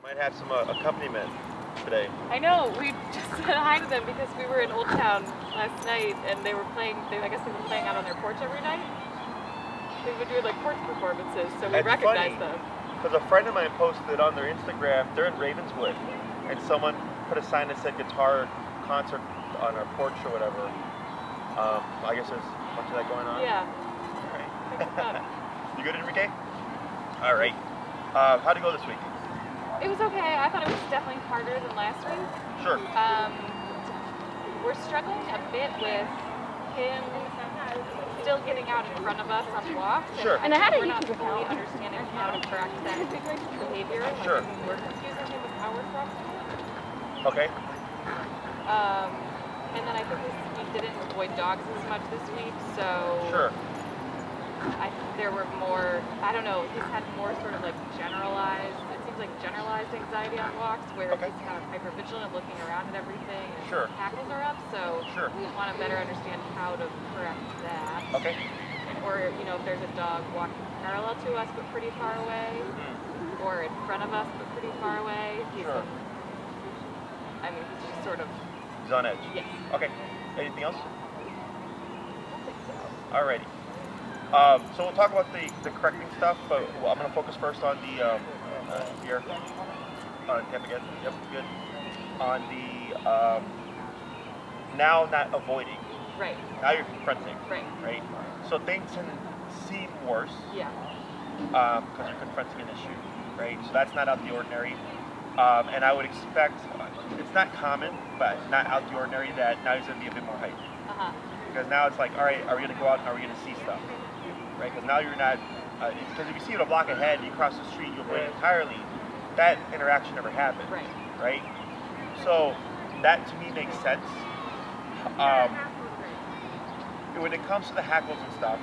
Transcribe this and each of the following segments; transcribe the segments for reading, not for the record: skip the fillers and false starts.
Might have some accompaniment today. I know, we just said hi to them because we were in Old Town last night and they were playing, I guess they were playing out on their porch every night. They would do like porch performances, so we recognized them. Because a friend of mine posted on their Instagram, they're in Ravenswood, and someone put a sign that said guitar concert on our porch or whatever. I guess there's a bunch of that going on. Yeah. All right. Thanks for that. You good, Enrique? All right. How'd it go this week? It was okay. I thought it was definitely harder than last week. Sure. We're struggling a bit with him still getting out in front of us on walks. Sure. And we're not fully understanding how to correct that behavior. Sure. We're confusing him with our problem. Okay. And then I think we didn't avoid dogs as much this week, so Sure. There were more, I don't know, he's had more sort of like generalized, it seems like generalized anxiety on walks where Okay. he's kind of hypervigilant, looking around at everything, and Sure. his hackles are up, so Sure. we want to better understand how to correct that. Okay. Or, you know, if there's a dog walking parallel to us but pretty far away, or in front of us but pretty far away, he's just sort of... He's on edge. Yes. Okay. Anything else? Alrighty. So we'll talk about the correcting stuff, but I'm going to focus first on the here. Yep, again. Yep, good. On the now not avoiding. Right. Now you're confronting. Right. Right. So things can seem worse. Yeah. Because you're confronting an issue. Right. So that's not out of the ordinary. And I would expect, it's not common, but not out of the ordinary that now he's going to be a bit more heightened. Because now it's like, all right, are we going to go out and are we going to see stuff? Right? Because now you're not, because if you see it a block ahead and you cross the street, you'll avoid it entirely. That interaction never happened. Right. Right? So that to me makes sense. When it comes to the hackles and stuff,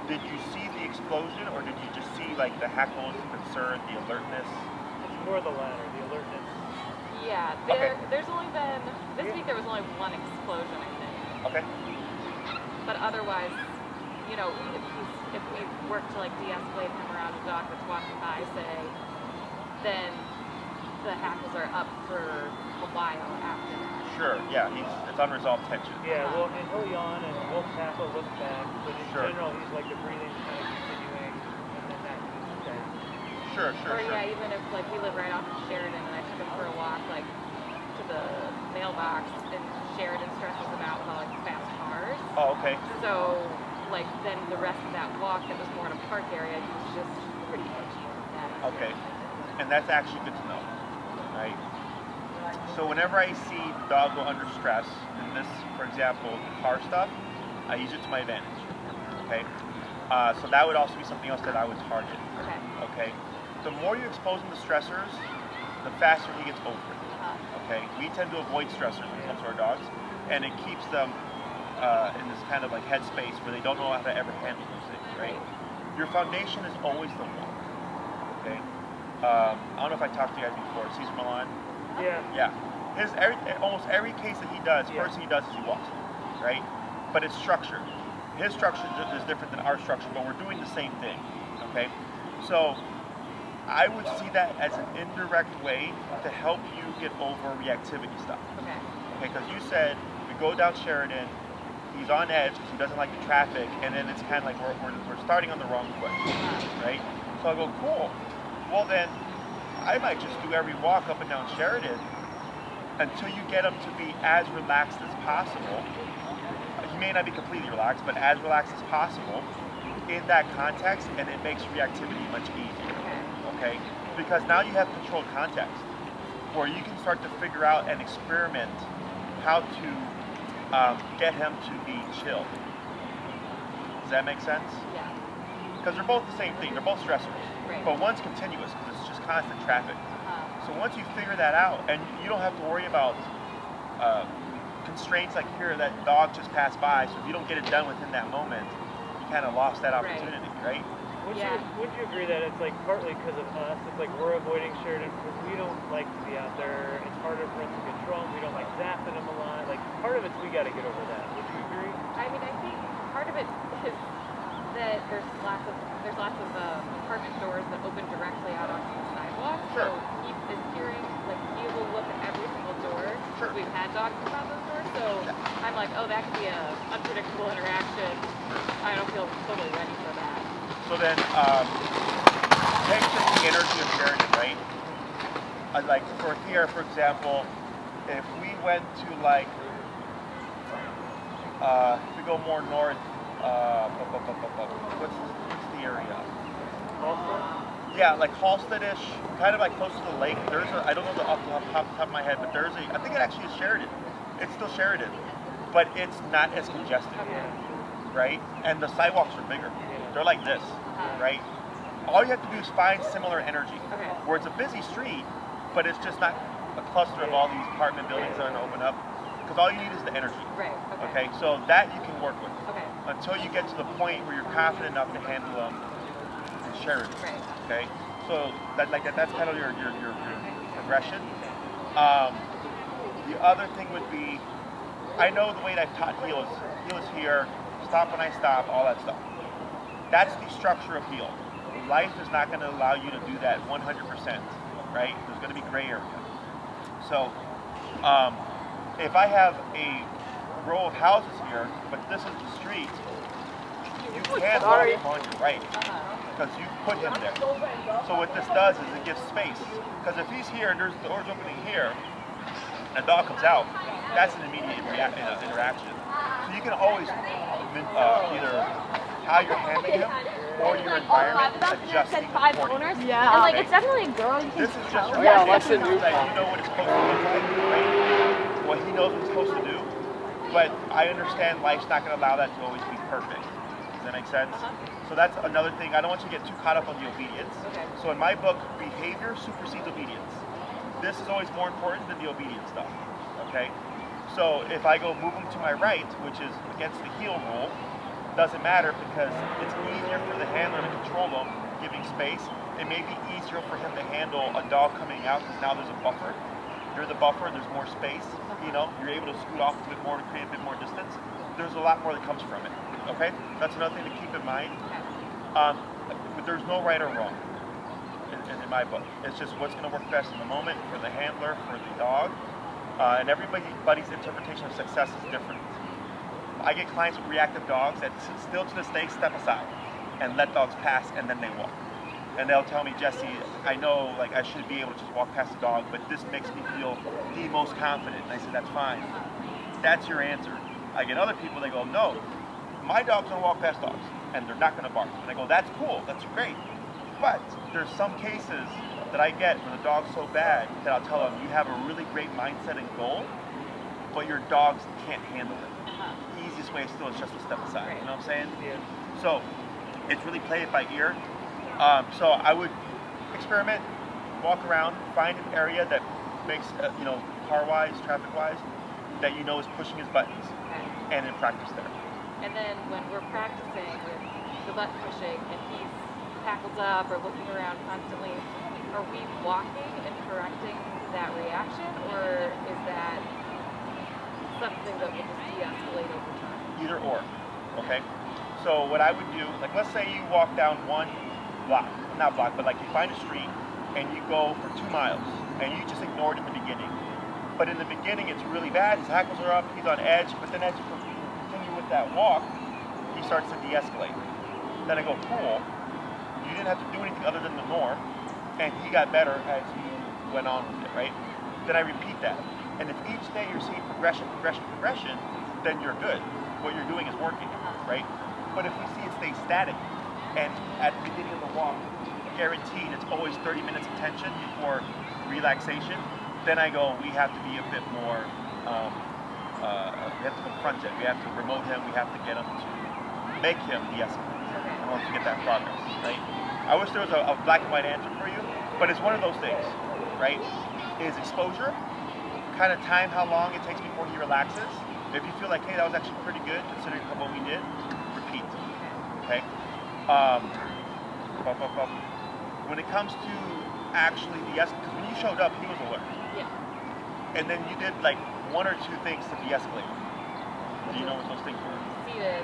did you see the explosion or did you just see like the hackles, the concern, the alertness? It's more the latter, the alertness. Yeah, there's only been, this week there was only one explosion, I think. Okay. But otherwise, you know, if we work to like de-escalate him around a dog that's walking by, say, then the hackles are up for a while after that. Sure, yeah, it's unresolved tension. Yeah, well, and he'll yawn and we'll tackle, look back, but in Sure. general, he's like the breathing kind of continuing, and then that moves back. Sure. Or yeah, even if like we live right off of Sheridan and I took him for a walk like to the mailbox and Sheridan stresses him out with all like fast cars. Oh, okay. So like then the rest of that walk that was more in a park area, he was just pretty edgy with that. Okay. And that's actually good to know, right? So whenever I see the dog go under stress, in this, for example, the car stuff, I use it to my advantage, okay? So that would also be something else that I would target, okay? The more you expose him to stressors, the faster he gets over it, okay? We tend to avoid stressors when it comes to our dogs, and it keeps them in this kind of like headspace where they don't know how to ever handle those things, right? Your foundation is always the walk, okay? I don't know if I talked to you guys before. Caesar Milan? Yeah. Yeah. Almost every case that he does, first thing he does is he walks, right? But it's structured. His structure is different than our structure, but we're doing the same thing, okay? So I would see that as an indirect way to help you get over reactivity stuff. Okay, because you said we go down Sheridan, he's on edge because he doesn't like the traffic, and then it's kind of like we're starting on the wrong foot, right? So I go, cool. Well then, I might just do every walk up and down Sheridan until you get him to be as relaxed as possible. He may not be completely relaxed, but as relaxed as possible in that context, and it makes reactivity much easier, okay? Because now you have controlled context, where you can start to figure out and experiment how to get him to be chill. Does that make sense? Yeah. Because they're both the same thing, they're both stressors. Right. But one's continuous because it's just constant traffic. So once you figure that out, and you don't have to worry about constraints like here, that dog just passed by, so if you don't get it done within that moment, you kind of lost that opportunity, right? Would you agree that it's like partly because of us, it's like we're avoiding Sheridan because we don't like to be out there, it's harder for us to control him, we don't like zapping him a lot, like part of it's we got to get over that. Would you agree? I mean, I think part of it is that there's lots of apartment doors that open directly out onto the sidewalk. Sure. So he is hearing, like, he will look at every single door. Sure. We've had dogs come out those doors, so I'm like, oh, that could be a unpredictable interaction. I don't feel totally ready for that. So then, take just the energy of sharing it, right? Like for here, for example, if we went to like, if we go more north, what's the area? Yeah, like Halstead-ish, kind of like close to the lake. There's a, I don't know the off the top of my head, but there's a, I think it actually is Sheridan. It's still Sheridan, but it's not as congested, right? And the sidewalks are bigger. They're like this, right? All you have to do is find similar energy, where it's a busy street, but it's just not a cluster of all these apartment buildings that are going to open up, because all you need is the energy. Right. Okay. So that you can work with. Okay. Until you get to the point where you're confident enough to handle them and share it. Right. Okay. So that's kind of your progression. The other thing would be, I know the way that I've taught heel is here, stop when I stop, all that stuff. That's the structure of heel. Life is not going to allow you to do that 100%, right? There's going to be gray area. So, if I have a row of houses here, but this is the street, you can walk on your right, because you put him there. So what this does is it gives space. Because if he's here and there's doors opening here, and a dog comes out, that's an immediate interaction. So you can always either how you're handling him or your environment adjusting accordingly. Yeah. And like it's definitely a girl. You can This is just tell. your that you know what it's supposed to look like, right? Well, he knows what he's supposed to do, but I understand life's not going to allow that to always be perfect. Does that make sense? So that's another thing. I don't want you to get too caught up on the obedience. So in my book, behavior supersedes obedience. This is always more important than the obedience stuff. Okay? So if I go move him to my right, which is against the heel rule, doesn't matter because it's easier for the handler to control them, giving space. It may be easier for him to handle a dog coming out because now there's a buffer. You're the buffer, there's more space. You know, you're able to scoot off a bit more to create a bit more distance. There's a lot more that comes from it. Okay? That's another thing to keep in mind. But there's no right or wrong in my book. It's just what's going to work best in the moment for the handler, for the dog. And everybody's interpretation of success is different. I get clients with reactive dogs that still to this day step aside and let dogs pass and then they walk. And they'll tell me, Jesse, I know like I should be able to just walk past the dog, but this makes me feel the most confident. And I said, that's fine. That's your answer. I get other people, they go, no, my dog's gonna walk past dogs and they're not gonna bark. And I go, that's cool, that's great. But there's some cases that I get when the dog's so bad that I'll tell them, you have a really great mindset and goal, but your dogs can't handle it. The easiest way still is just to step aside, you know what I'm saying? Yeah. So it's really play it by ear. So I would experiment, walk around, find an area that makes, car-wise, traffic-wise, that you know is pushing his buttons, and then practice there. And then when we're practicing with the button pushing and he's tackled up or looking around constantly, are we walking and correcting that reaction, or is that something that will just de-escalate over time? Either or, okay? So what I would do, like let's say you walk down one block, not block, but like you find a street and you go for 2 miles and you just ignore it in the beginning. But in the beginning it's really bad, his hackles are up, he's on edge, but then as you continue with that walk, he starts to de-escalate. Then I go, cool, you didn't have to do anything other than the norm, and he got better as you went on with it, right? Then I repeat that. And if each day you're seeing progression, then you're good. What you're doing is working, right? But if we see it stay static, and at the beginning of the walk, guaranteed it's always 30 minutes of tension before relaxation, then I go, we have to be a bit more, we have to confront it, we have to promote him, we have to get him to make him de-escalate in order to get that progress, right? I wish there was a black and white answer for you, but it's one of those things, right? Is exposure, kind of time how long it takes before he relaxes. If you feel like, hey, that was actually pretty good considering what we did, repeat, okay? When it comes to actually de-escalate, because when you showed up, he was alert. Yeah. And then you did like 1 or 2 things to de-escalate. Do you know what those things were? Seated,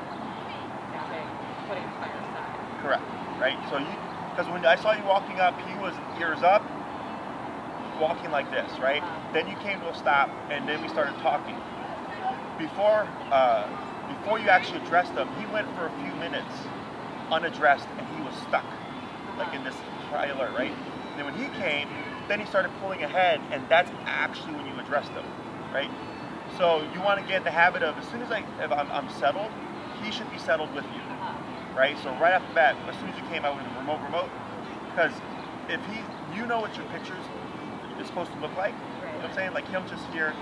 tapping, putting his by our side. Correct. Right. So because when I saw you walking up, he was ears up, walking like this, right? Then you came to a stop, and then we started talking. Before you actually addressed him, he went for a few minutes unaddressed, and he was stuck, like in this trailer, right? And then when he came, then he started pulling ahead, and that's actually when you addressed him, right? So you want to get in the habit of, as soon as if I'm settled, he should be settled with you, right? So right off the bat, as soon as you came out with a remote, because if you know what your pictures is supposed to look like, you know what I'm saying? Like him just here,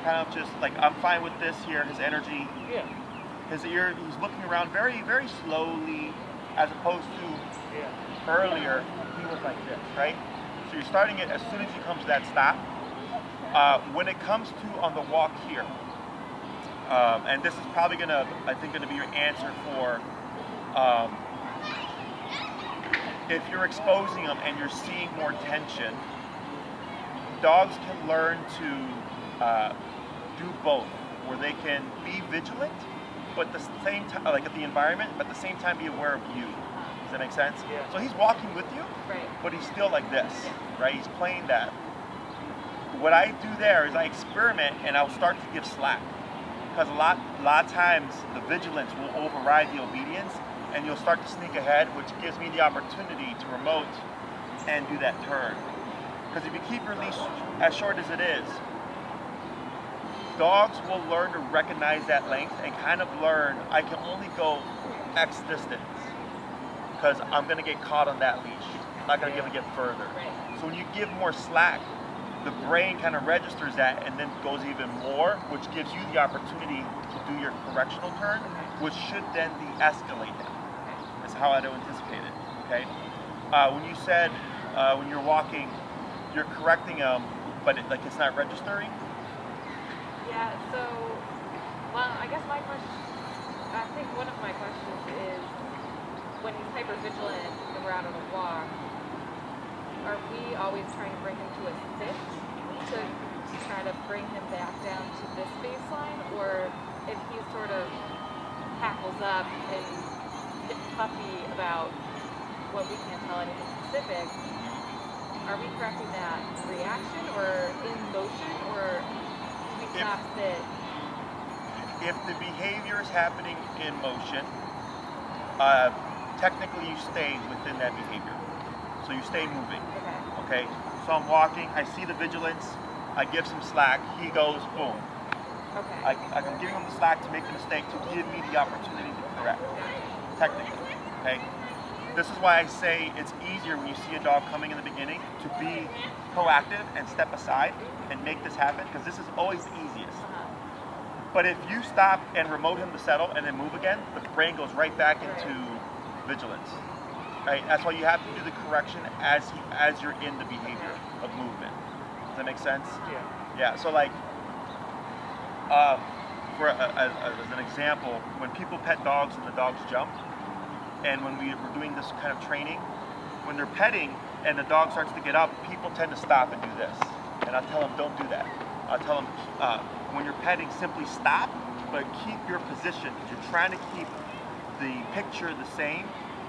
kind of just like, I'm fine with this here, his energy, his ear, he's looking around very, very slowly, as opposed to earlier, he was like this, right? So you're starting it as soon as you come to that stop. When it comes to on the walk here, and this is probably gonna be your answer for if you're exposing them and you're seeing more tension, dogs can learn to do both, where they can be vigilant, but at the same time, like at the environment, but at the same time be aware of you. Does that make sense? Yeah. So he's walking with you, but he's still like this, right? He's playing that. What I do there is I experiment and I'll start to give slack, because a lot of times the vigilance will override the obedience, and you'll start to sneak ahead, which gives me the opportunity to remote and do that turn. Because if you keep your leash as short as it is, dogs will learn to recognize that length and kind of learn, I can only go X distance because I'm going to get caught on that leash. I'm not going to be able to get further. So when you give more slack, the brain kind of registers that and then goes even more, which gives you the opportunity to do your correctional turn, which should then de-escalate it. That's how I do anticipate it, okay? When you said, when you're walking, you're correcting them, but it's not registering? Yeah, so, well, I guess my question, I think one of my questions is, when he's hyper-vigilant and we're out on a walk, are we always trying to bring him to a sit to try to bring him back down to this baseline? Or if he sort of hackles up and gets puffy about what we can't tell anything specific, are we correcting that reaction or in motion, or do we stop sit? If the behavior is happening in motion, technically you stay within that behavior. So you stay moving. Okay? So I'm walking, I see the vigilance, I give some slack, he goes, boom. Okay. I'm giving him the slack to make the mistake, to give me the opportunity to correct. Technically. Okay? This is why I say it's easier when you see a dog coming in the beginning to be proactive and step aside and make this happen, because this is always the easiest. But if you stop and remote him to settle and then move again, the brain goes right back into vigilance. Right? That's why you have to do the correction as you're in the behavior of movement. Does that make sense? Yeah. So like, as an example, when people pet dogs and the dogs jump, and when we're doing this kind of training, when they're petting and the dog starts to get up, people tend to stop and do this. And I'll tell them, don't do that. I'll tell them, when you're petting, simply stop, but keep your position. You're trying to keep the picture the same.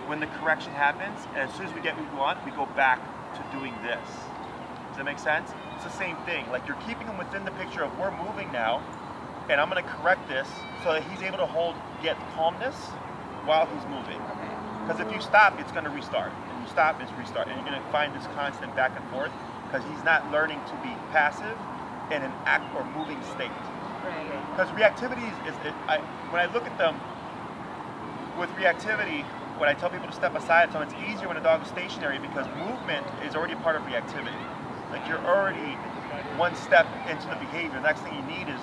When the correction happens, and as soon as we get what we want, we go back to doing this. Does that make sense? It's the same thing. Like, you're keeping him within the picture of we're moving now, and I'm going to correct this so that he's able to get calmness while he's moving. Because if you stop, it's going to restart. And you stop, it's restart. And you're going to find this constant back and forth because he's not learning to be passive in an act or moving state. Because reactivity when I look at them with reactivity, when I tell people to step aside, so it's easier when a dog is stationary because movement is already a part of reactivity. Like, you're already one step into the behavior. The next thing you need is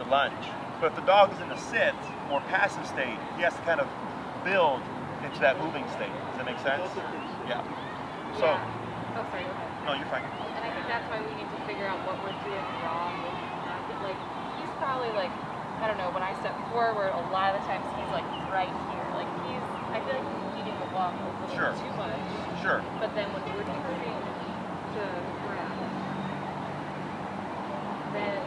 the lunge. But if the dog is in a sit or passive state, he has to kind of build into that moving state. Does that make sense? Yeah. So. Oh, sorry, go ahead. No, you're fine. And I think that's why we need to figure out what we're doing wrong with him. Like, he's probably like, I don't know, when I step forward, a lot of the times he's like right here. Like, I feel like he's leading the walk a little too much. Sure. But then when we're moving to ground, then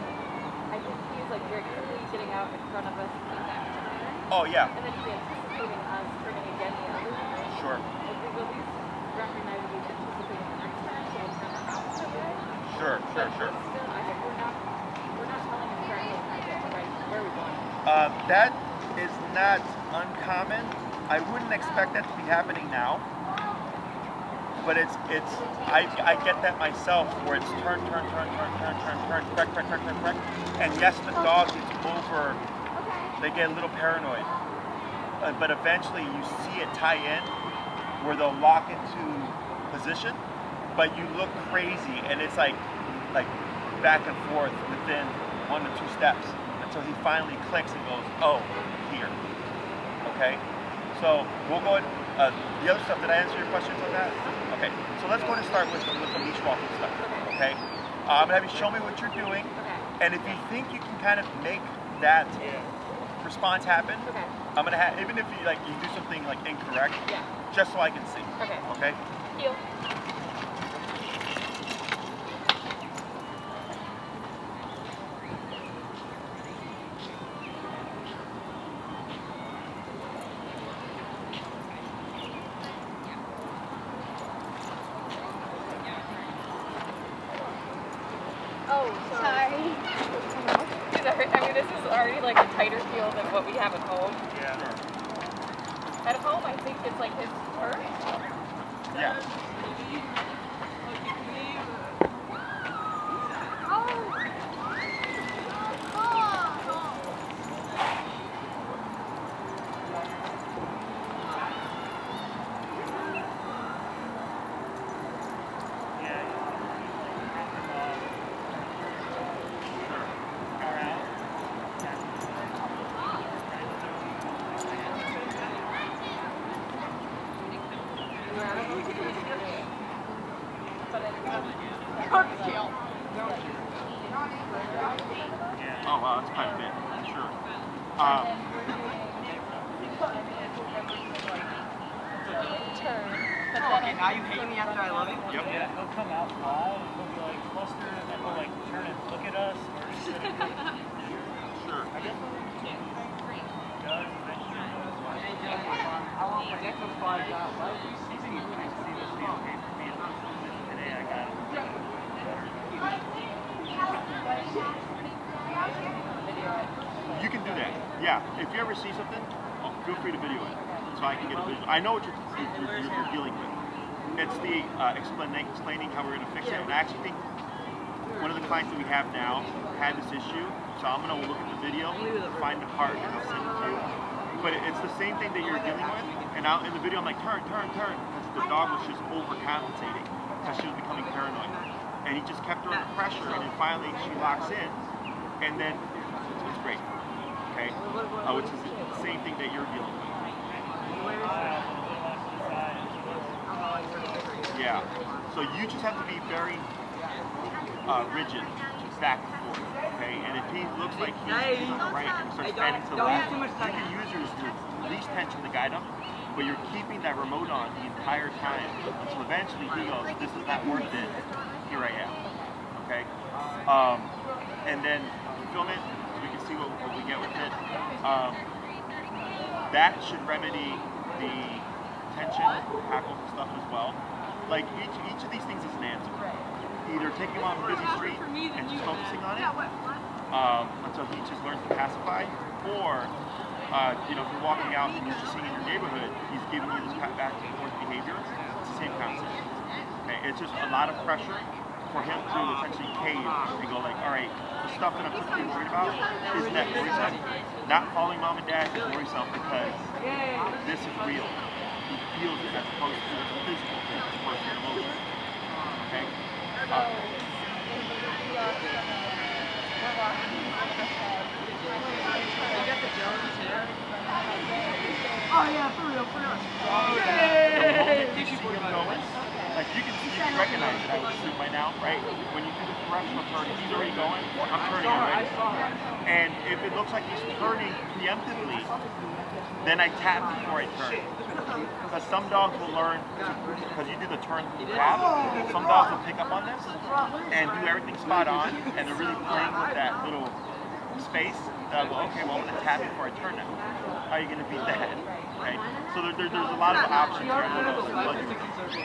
I think he's like very quickly getting out in front of us in that turn. Oh, yeah. And then he's anticipating us turning any other way. Sure. Like we've at least recognized we anticipate the next time, so it's never happened that way. Sure. But still, I think we're not telling him correctly kind of right where we want. That is not uncommon. I wouldn't expect that to be happening now. But I get that myself where it's turn, correct. And yes, the dog gets over, they get a little paranoid. But eventually you see it tie in where they'll lock into position, but you look crazy and it's like back and forth within 1 to 2 steps until he finally clicks and goes, oh, here. Okay? So we'll go ahead. The other stuff, did I answer your questions on that? Okay, so let's go and start with the leash walking stuff. Okay, I'm gonna have you show me what you're doing, and if you think you can kind of make that response happen, I'm gonna have, even if you you do something like incorrect, just so I can see. Okay. Heel. Oh, sorry. I mean, this is already like a tighter feel than what we have at home. Yeah. At home, I think it's like his turn. Yeah. Oh wow, that's quite a bit. Sure. Turn. Okay, now you hate me after I love you? Yep. Yeah, he'll come out live, he'll be like flustered, and then he'll like turn and look at us, or just sit and Sure. I guess does eventually knows why. I want my next one flies out. Why do you see me? I see this being okay for me. Today I got it. You can do that. Yeah. If you ever see something, feel free to video it so I can get a visual. I know what you're dealing with. It's the explaining how we're going to fix it. And I actually think one of the clients that we have now had this issue, so I'm going to look at the video, find the part, and I'll send it to you. But it's the same thing that you're dealing with. And out in the video, I'm like, turn, because the dog was just overcompensating because she was becoming paranoid. And he just kept her under pressure, and then finally she locks in, and then it's great. Okay? Which is the same thing that you're dealing with. Yeah. So you just have to be very rigid, back and forth. Okay? And if he looks like he's on the right and starts fanning to the left, you can use your leash tension to guide him, but you're keeping that remote on the entire time. So eventually he goes, this is not worth it. Here I am. Okay? And then film it so we can see what we get with it. That should remedy the tension, hackles and stuff as well. Like each of these things is an answer. Either taking him on a busy street and just focusing on it until he just learns to pacify, or if you're walking out and you're just seeing in your neighborhood, he's giving you this back and forth behavior. It's the same concept. Okay, it's just a lot of pressure for him to essentially cave and go like, all right, the stuff that I'm typically worried about isn't that worrisome. Not following mom and dad is worrisome because this is real. He feels it as opposed to the physical thing, as opposed to an emotion. Okay? Oh yeah, for real. The moment you see him going, like you can recognize it, I would assume by now, right? When you do the directional turn, he's already going, I'm turning already. And if it looks like he's turning preemptively, then I tap before I turn. Because some dogs will learn, because you do the turn tap, some dogs will pick up on this and do everything spot on, and they're really playing with that little space. That I'll go, okay, well I'm going to tap before I turn now. how are you going to beat that? Right? So there's a lot of options here.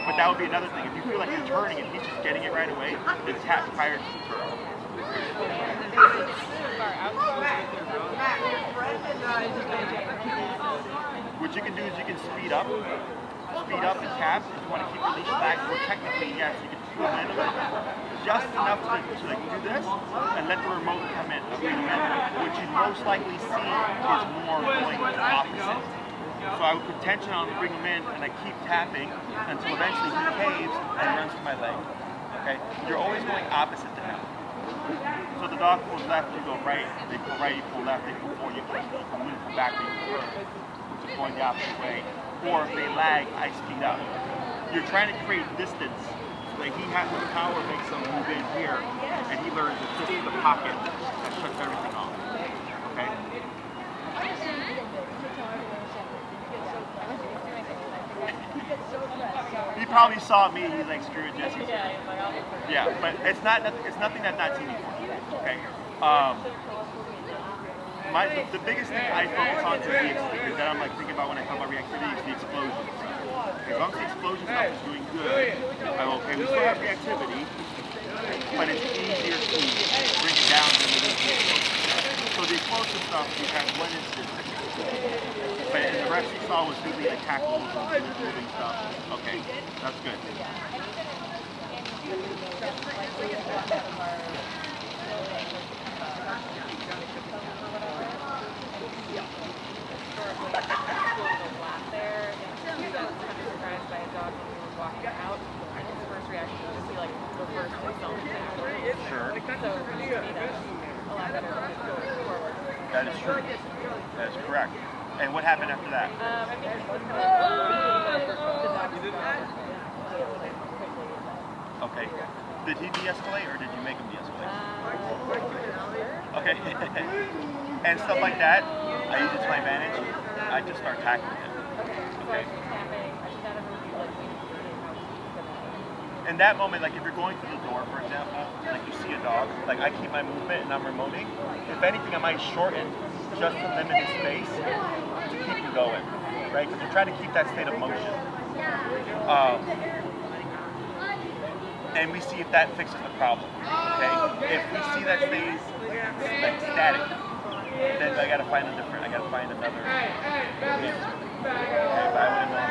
But that would be another thing. If you feel like you're turning and he's just getting it right away, then tap prior to the turn. What you can do is you can speed up and tap if you want to keep your leash back. Or technically, yes, you can pull in a little bit, just enough to like do this and let the remote come in. What you most likely see is more going the opposite. So I would put tension on, bring him in, and I keep tapping until eventually he caves and runs to my leg. Okay? You're always going opposite to him. So the dog pulls left, you go right. They pull right, you pull left. They pull forward, you pull back, you pull forward, which is going the opposite way. Or if they lag, I speed up. You're trying to create distance so that he has the power makes him move in here, and he learns that this is the pocket that shuts everything off. Okay? He probably saw me. He's like, screw it, Jesse. Yeah, but it's nothing that's not seen before. Okay. The biggest thing I focus on is that I'm like thinking about when I talk about reactivity is the explosions. As long as the explosion stuff is doing good, I'm okay. We still have reactivity, but it's easier to bring it down than it is the explosive. So the explosive stuff, we had one instance. But the rest you saw was really the tackles and moving stuff. Okay, that's good. Sure. That is true. That is correct. And what happened after that? Okay. Did he de-escalate or did you make him de-escalate? Okay. And stuff like that, I use it to my advantage. I just start tackling him. Okay. In that moment, like if you're going through the door, for example, like you see a dog, like I keep my movement and I'm remoting. If anything, I might shorten just to limit his space to keep him going, right? Because we're trying to keep that state of motion. And we see if that fixes the problem, okay? If we see that stays like static, then I gotta find another answer. Okay, but I wouldn't know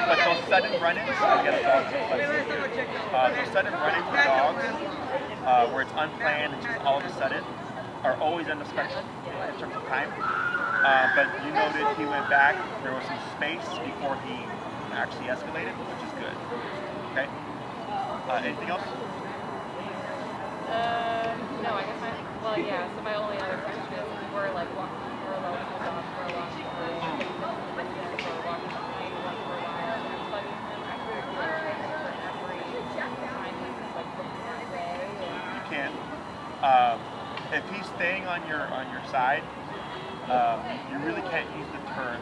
but those sudden run-ins, I get a dog those sudden run-ins with dogs, where it's unplanned and just all of a sudden, are always on the spectrum in terms of time. But you noted he went back, there was some space before he actually escalated, which is good. Okay? Anything else? No, I guess so my only other question is, we're like walking for a long time, for a long time, we're walking behind one for a while, and I'm studying him, I feel like every time he's like looking that way. You can. If he's staying on your side, you really can't use the turn.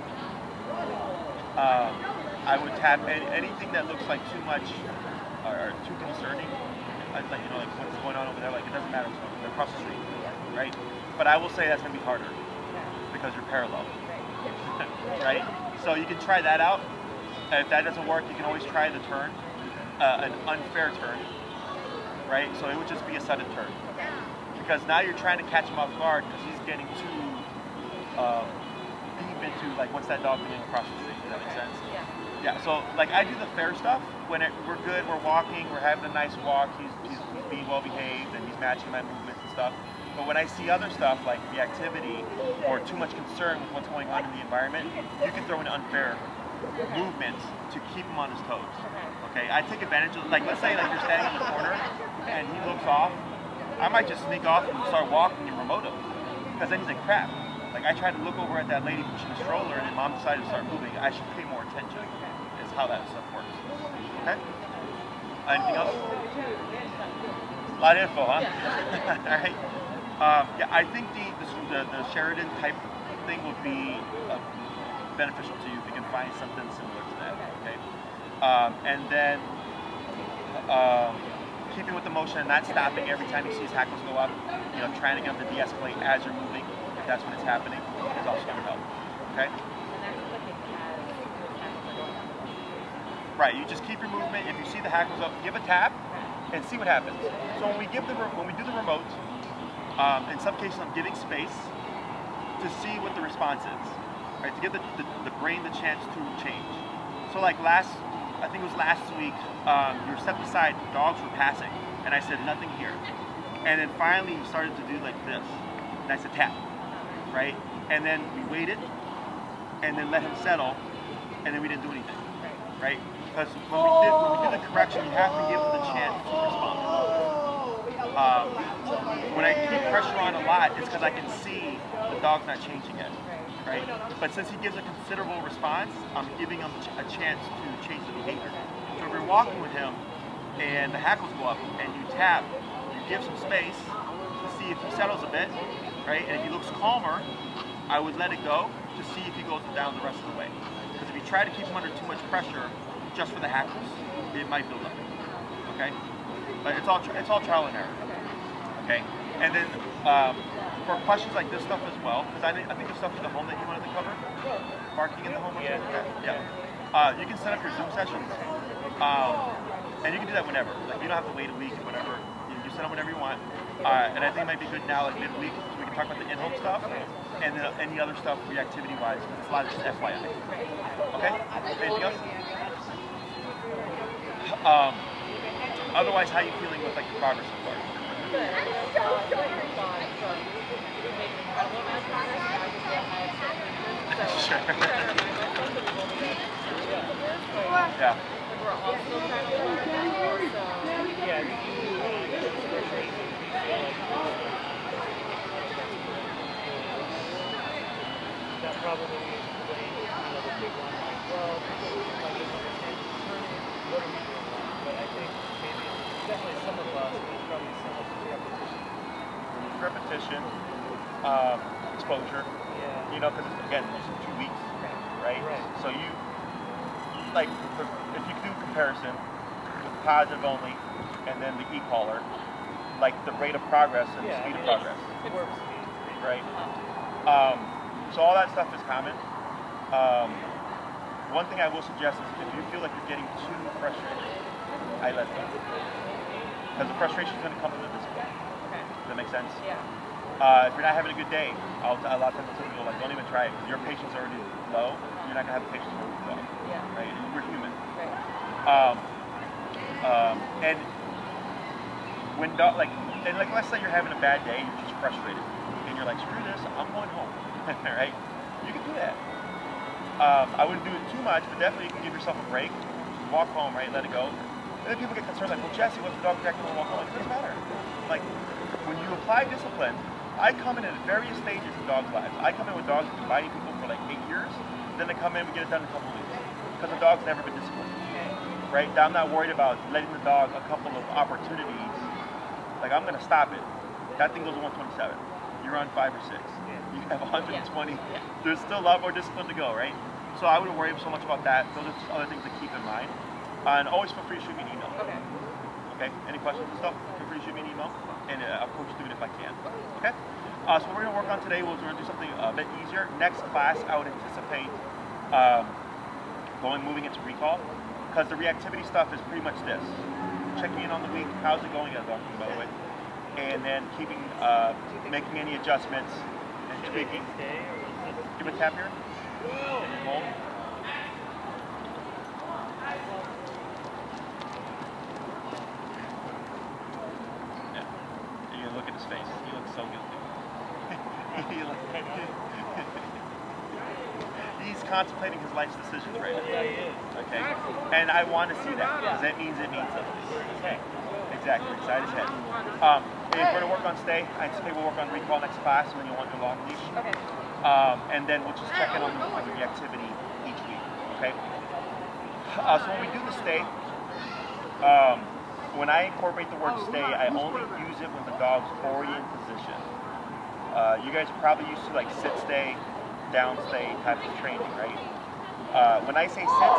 I would tap anything that looks like too much or too concerning. I'd let you know like what's going on over there. Like it doesn't matter what's going on. They're across the street, right? But I will say that's gonna be harder because you're parallel, right? So you can try that out. If that doesn't work, you can always try the turn, an unfair turn, right? So it would just be a sudden turn because now you're trying to catch him off guard because he's getting too deep into like what's that dog doing across the street? Does that make sense? Yeah, so like I do the fair stuff when we're good, we're walking, we're having a nice walk, he's being well behaved and he's matching my movements and stuff. But when I see other stuff like reactivity or too much concern with what's going on in the environment, you can throw in unfair movements to keep him on his toes. Okay, I take advantage of, like let's say like you're standing in the corner and he looks off, I might just sneak off and start walking and remote him. Because then he's like, crap. Like I tried to look over at that lady pushing the stroller and then mom decided to start moving. I should pay more attention. Is how that stuff works. Okay? Anything else? A lot of info, huh? All right. Yeah, I think the Sheridan type thing would be beneficial to you if you can find something similar to that. Okay. And then keeping with the motion and not stopping every time you see his hackles go up. You know, trying to get him to de-escalate as you're moving. that's when it's happening, is also going to help. Okay? And that's clicking as those hackles are going up. Right. You just keep your movement. If you see the hackles up, give a tap and see what happens. So when we do the remote, in some cases I'm giving space to see what the response is, right? To give the brain the chance to change. So like I think it was last week, you were stepped aside, dogs were passing, and I said nothing here. And then finally he started to do like this, and I said tap, right? And then we waited, and then let him settle, and then we didn't do anything, right? Because when we did the correction, you have to give them the chance to respond. When I keep pressure on a lot, it's because I can see the dog's not changing it, right? But since he gives a considerable response, I'm giving him a chance to change the behavior. So if you're walking with him and the hackles go up and you tap, you give some space to see if he settles a bit, right? And if he looks calmer, I would let it go to see if he goes down the rest of the way. Because if you try to keep him under too much pressure just for the hackles, it might build up, okay? But it's all trial and error. Okay, and then for questions like this stuff as well, because I think there's stuff in the home that you wanted to cover. Barking in the home. Yeah. Yeah. You can set up your Zoom sessions, and you can do that whenever. Like you don't have to wait a week or whatever. You set up whenever you want. And I think it might be good now, like midweek, so we can talk about the in-home stuff and then any other stuff reactivity-wise. Because it's a lot of just FYI. Okay. Anything else? Otherwise, how are you feeling with like the progress so far? Good. I just saw what your response from making incredible amount of progress, and I just don't have so Sure. I'm trying to remind myself that we've only made 2 weeks of this, so Yeah. like we're all still trying to learn that more, so Yeah, I think you that probably explains the big one, like, well, people might just understand turning, what are we doing wrong? But I think maybe it's definitely some of us, but it's probably some of the repetition. Repetition, exposure. Yeah. You know, because again, it's 2 weeks, right? So you, like, if you do comparison with positive only, and then the e-collar, like the rate of progress and the speed of progress, Warp speed. right? So all that stuff is common. One thing I will suggest is if you feel like you're getting too frustrated, I let go. Because the frustration is going to come from the discipline. Does that make sense? yeah. If you're not having a good day, a lot of times I'll tell people, like, don't even try it. Because your patience is already low. You're not going to have the patience to work with the dog. Yeah. Right? We're human. Right. And when let's say you're having a bad day, you're just frustrated. And you're like, screw this, I'm going home. Right? You can do that. I wouldn't do it too much, but definitely you can give yourself a break. Walk home, right? Let it go. And then people get concerned, like, well, Jesse, what's the dog reacting when I walk home? Like, it doesn't matter. Like, when you apply discipline, I come in at various stages of dogs' lives. I come in with dogs who've been biting people for like 8 years. Then they come in, we get it done in a couple of weeks. Because the dog's never been disciplined. Right? I'm not worried about letting the dog a couple of opportunities. Like, I'm going to stop it. That thing goes to 127. You're on 5 or 6. You have 120. There's still a lot more discipline to go, right? So I wouldn't worry so much about that. Those are just other things to keep in mind. And always feel free to shoot me an email. Okay. Okay? Any questions and stuff? Feel free to shoot me an email, and I'll coach you through it if I can. Okay? So what we're going to work on today, we're going to do something a bit easier. Next class, I would anticipate moving into recall, because the reactivity stuff is pretty much this. Checking in on the week, how's it going, by the way, and then keeping, making any adjustments and tweaking. Give a tap here. Hold. Look at his face. He looks so guilty. He's contemplating his life's decisions right now. Yeah, he is. Okay? And I want to see that, because that means it means something. Exactly, inside his head. If we're going to work on stay, I anticipate we'll work on recall next class, and then you'll want your long leash. Okay. And then we'll just check in on the reactivity each week. Okay? So when we do the stay, when I incorporate the word stay, I only use it when the dog's already in position. You guys are probably used to like sit, stay, down, stay type of training, right? When I say sit,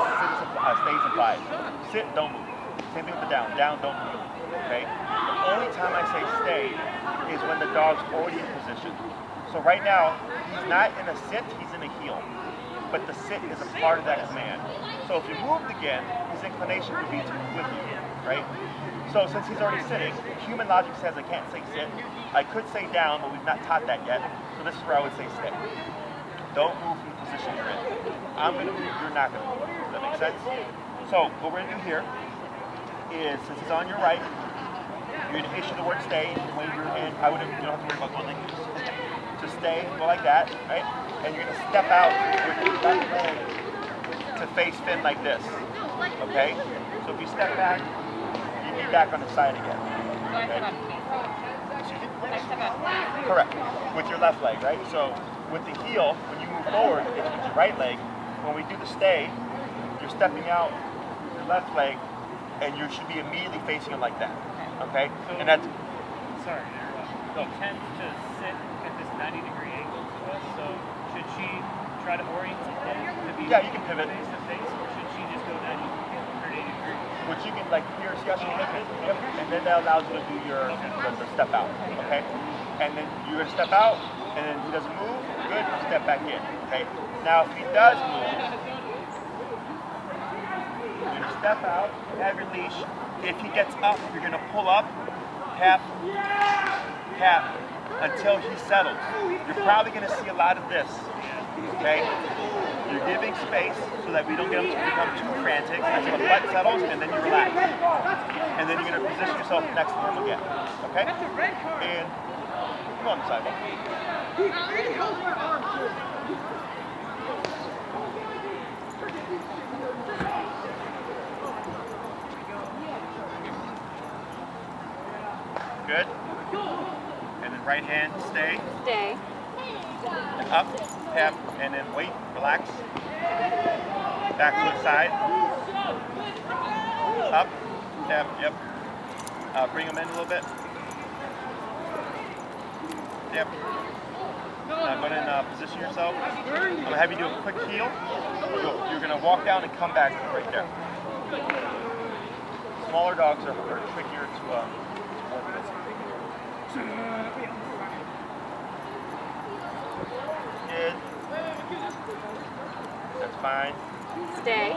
stays implied. Sit, don't move. Same thing with the down, don't move. Okay? The only time I say stay is when the dog's already in position. So right now, he's not in a sit, he's in a heel. But the sit is a part of that command. So if you moved again, his inclination would be to move with you, right? So since he's already sitting, human logic says I can't say sit. I could say down, but we've not taught that yet. So this is where I would say sit. Don't move from the position you're in. I'm going to move, you're not going to move. Does that make sense? So what we're going to do here is, since he's on your right, you're going to issue the word stay. You can wave your hand. You don't have to worry about going like this. Just stay, go like that, right? And you're going to step out with your left leg to face Finn like this, okay? So if you step back, you be back on the side again. Okay? Correct, with your left leg, right? So with the heel, when you move forward, it's with your right leg. When we do the stay, you're stepping out your left leg, and you should be immediately facing him like that, okay? So, and that's... Sorry, he tends to sit at this 90-degree angle to us, so should she try to orient him to be Yeah, you can pivot. face to face, or should she just go 90 degrees? Which you can, like, here, see how she pivot? Yep. And then that allows you to do your the step out, okay? And then you're going to step out, and then he doesn't move, good, step back in, okay? Now, if he does move, you're going to step out, have your leash. If he gets up, you're going to pull up, tap, tap, until he settles. You're probably going to see a lot of this, okay? You're giving space so that we don't get him to become too frantic until the butt settles, and then you relax. And then you're going to position yourself next to him again, okay? And go on the sidewalk. Good. And then right hand, stay. Stay. Up, tap, and then wait, relax. Back to the side. Up, tap, yep. Bring them in a little bit. Yep. Now go ahead and position yourself. I'm going to have you do a quick heel. You're going to walk down and come back right there. Smaller dogs are trickier to work with. Good. That's fine. Stay.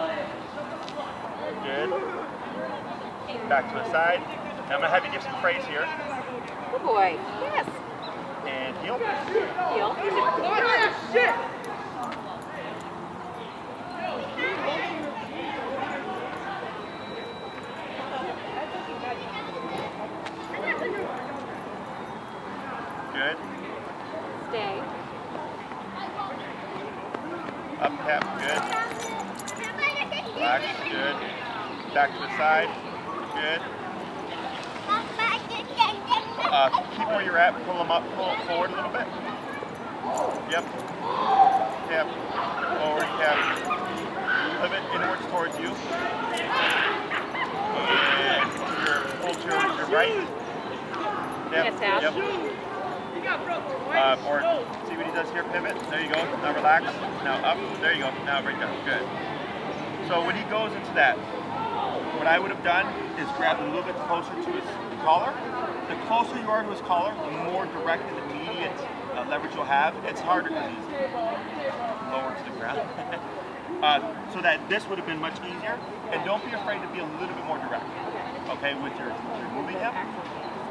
Good. Back to the side. Now I'm going to have you give some praise here. Good boy. Yes. And heel. Heel. Good. Stay. Up, tap, good. Relax, good. Back to the side, good. Keep where you're at, pull them up, pull it forward a little bit. Yep. Tap, forward, tap. Pivot inwards towards you. And pull to your right. Yep, Tap. yep. Or see what he does here, pivot. There you go. Now relax. Now up. There you go. Now right there. Good. So when he goes into that, what I would have done is grab a little bit closer to his collar. The closer you are to his collar, the more direct and immediate leverage you'll have. It's harder because he's lower to the ground. So that this would have been much easier. And don't be afraid to be a little bit more direct, okay, with your moving him.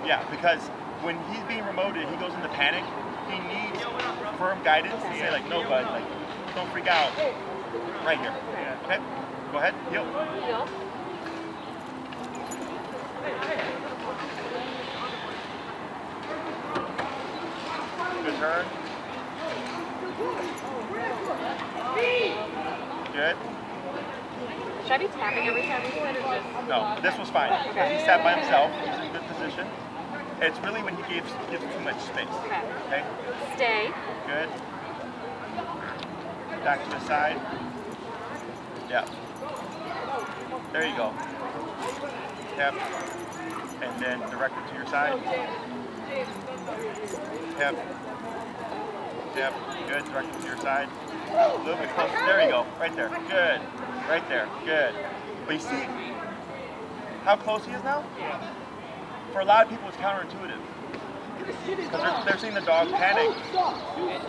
Yeah, because when he's being remoted, he goes into panic. He needs firm guidance to say, like, no, bud, like, don't freak out. Right here. Okay? Go ahead. Heel. Heel. Good turn. Good. Should I be tapping every time you sit, or just? No, this was fine. Okay. He sat by himself. He's in a good position. It's really when he gives too much space. Okay. Okay? Stay. Good. Back to the side. Yeah. There you go. Tap. And then direct it to your side. Tap. Tap. Good. Direct it to your side. A little bit closer. There you go. Right there. Good. Right there. Good. But you see how close he is now? For a lot of people, it's counterintuitive. Because they're seeing the dog panic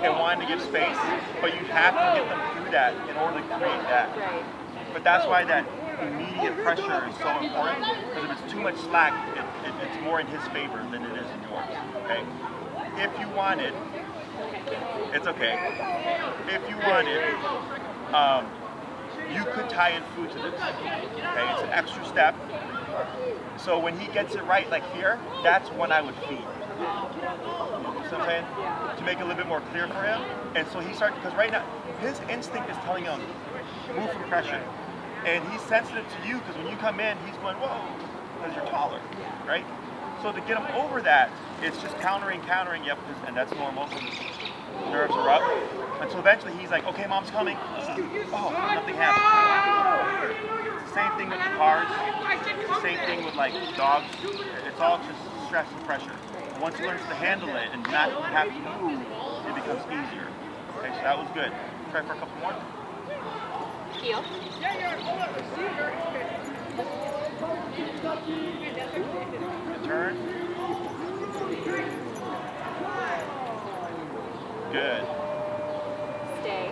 and wanting to give space, but you have to get them through that in order to create that. Right. But that's why that immediate pressure is so important, because if it's too much slack, it's more in his favor than it is in yours, okay? If you wanted, it's okay. If you wanted, you could tie in food to this, okay? It's an extra step. So when he gets it right, like here, that's when I would feed. You know what I'm saying? To make it a little bit more clear for him. And so he starts, because right now, his instinct is telling him, move from pressure. And he's sensitive to you, because when you come in, he's going, whoa, because you're taller, right? So to get him over that, it's just countering, yep, and that's normal, because his nerves are up. And so eventually he's like, okay, mom's coming. Oh, nothing happened. It's the same thing with the cars. It's the same thing with like dogs. It's all just stress and pressure. Once he learns to handle it and not have to move, it becomes easier. Okay, so that was good. Try for a couple more. Heel. Turn. Good. Stay.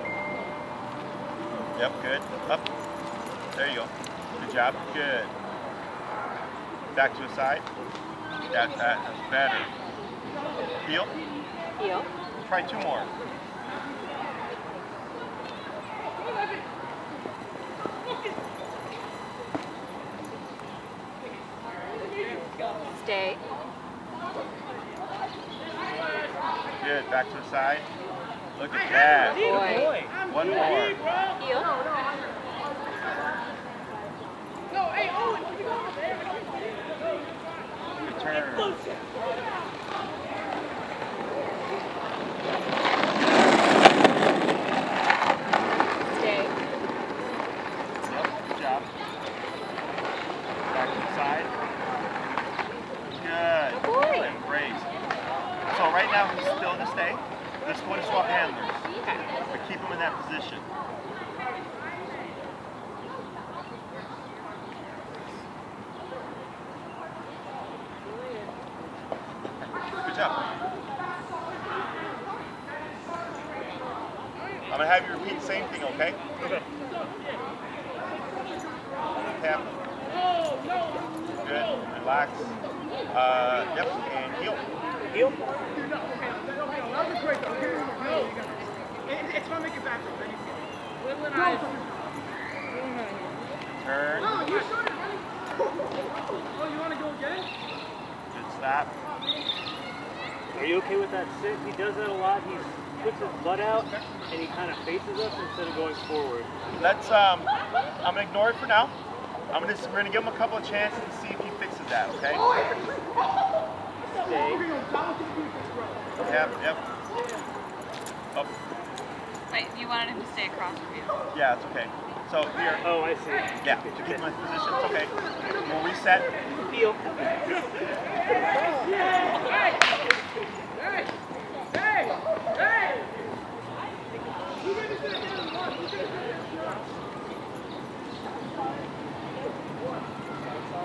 Yep, good. Up. There you go. Good job. Good. Back to the side. That's better. Heel. Heel. Try two more. Stay. Good. Back to the side. Look at that. Boy. One more. Heel. Turn. Stay. Yep, good job. Back to the side. Good. Good boy. Embrace. So right now he's still in the stay. Let's go to swap handlers. Okay. But keep him in that position. Good job. I'm gonna have you repeat the same thing, okay? Okay. Tap. Good. Relax. Yep. And heel. Heel. It's gonna make it back. Turn. Oh, you showed it, right? Oh, you want to go again? Good stop. Are you okay with that sit? He does that a lot. He puts his butt out and he kind of faces us instead of going forward. Let's I'm gonna ignore it for now. We're gonna give him a couple of chances to see if he fixes that, okay? Stay. Yep. Up. Wait, you wanted him to stay across from you. Yeah, it's okay. So here. Oh, I see. Yeah, to keep him in position, it's okay. We'll reset. Heel.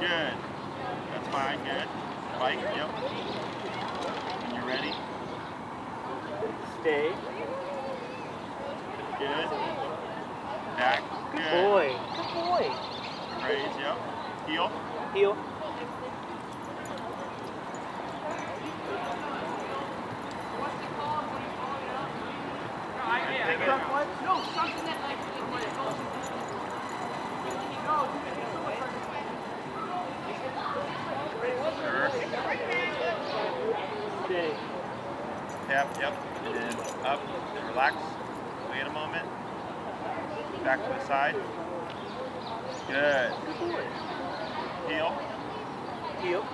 Good. That's fine, good. Bike, yep. When you're ready. Stay. Good. Back. Good Good. boy. Good boy. Raise, yep. Heel. Heel. No, something that like when it goes when he goes, it's so much Sure. Stay. Yep. And then up and relax. Wait a moment. Back to the side. Good. Heel. Heel.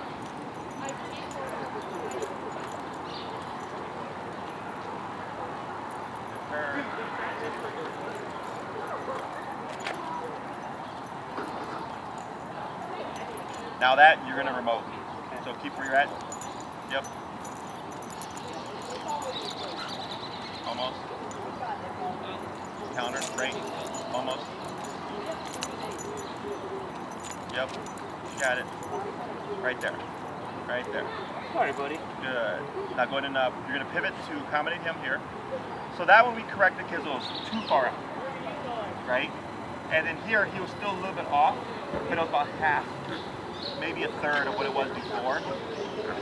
Turn. Now that you're gonna remote. So keep where you're at. Yep. Almost. Counter, right? Almost. Yep. You got it. Right there. Right there. Sorry, buddy. Good. Now go ahead and you're going to pivot to accommodate him here. So that one we corrected because it was too far out, right? And then here he was still a little bit off, but it was about half, maybe a third of what it was before.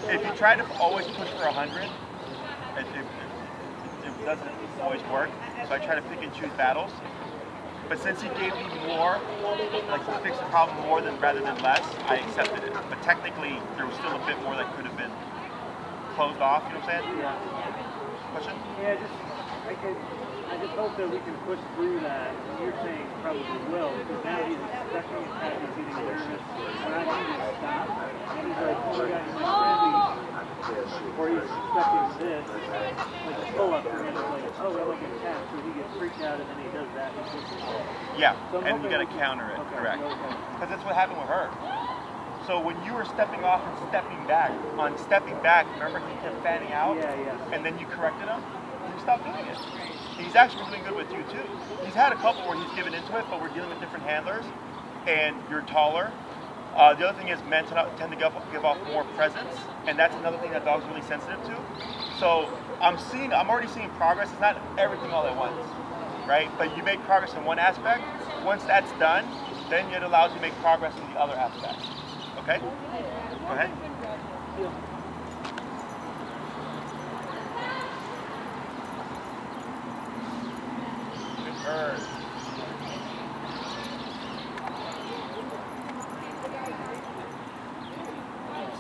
If you try to always push for 100, it doesn't always work. So I try to pick and choose battles. But since he gave me more, like he fixed the problem more rather than less, I accepted it. But technically, there was still a bit more that could have been closed off. You know what I'm saying? Yeah. Question? Yeah, I just hope that we can push through that. You're saying probably will, because now he's expecting attack, he's getting nervous. When I need to stop, he's like, oh my god, you might or he's expecting this, like a pull up for him, like, oh, I like a tap, so he gets freaked out and then he does that. Yeah, So and you got to counter it, correct. Because that's what happened with her. So when you were stepping off and stepping back, remember he kept fanning out? Yeah. And then you corrected him? You stopped doing it. He's actually doing good with you too. He's had a couple where he's given into it, but we're dealing with different handlers, and you're taller. The other thing is men tend to give off more presence, and that's another thing that dogs are really sensitive to. So I'm already seeing progress. It's not everything all at once, right? But you make progress in one aspect. Once that's done, then it allows you to make progress in the other aspects. Okay? Go ahead. Good bird.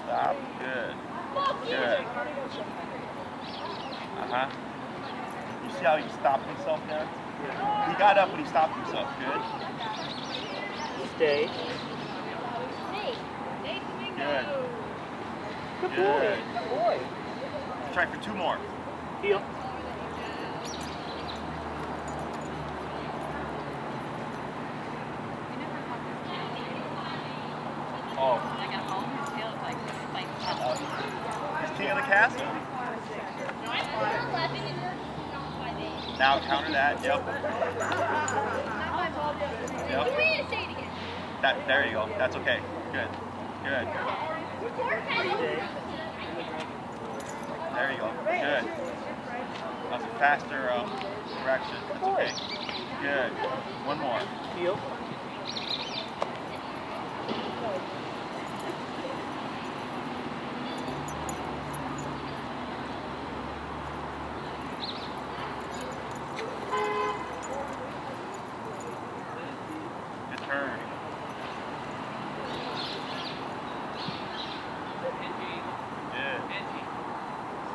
Stop. Good. Good. Uh-huh. You see how he stopped himself there? He got up, but he stopped himself. Good. Stay. Good. Good boy. Good. Good boy. Try for 2 more. Heel. Oh. I got home, his tail is like He's king of the castle. Now counter that. Yep. Yep. There you go. That's okay. Good. Good. There you go. Good. That's a faster correction. That's okay. Good. 1 more. Heel. Good turn. Good.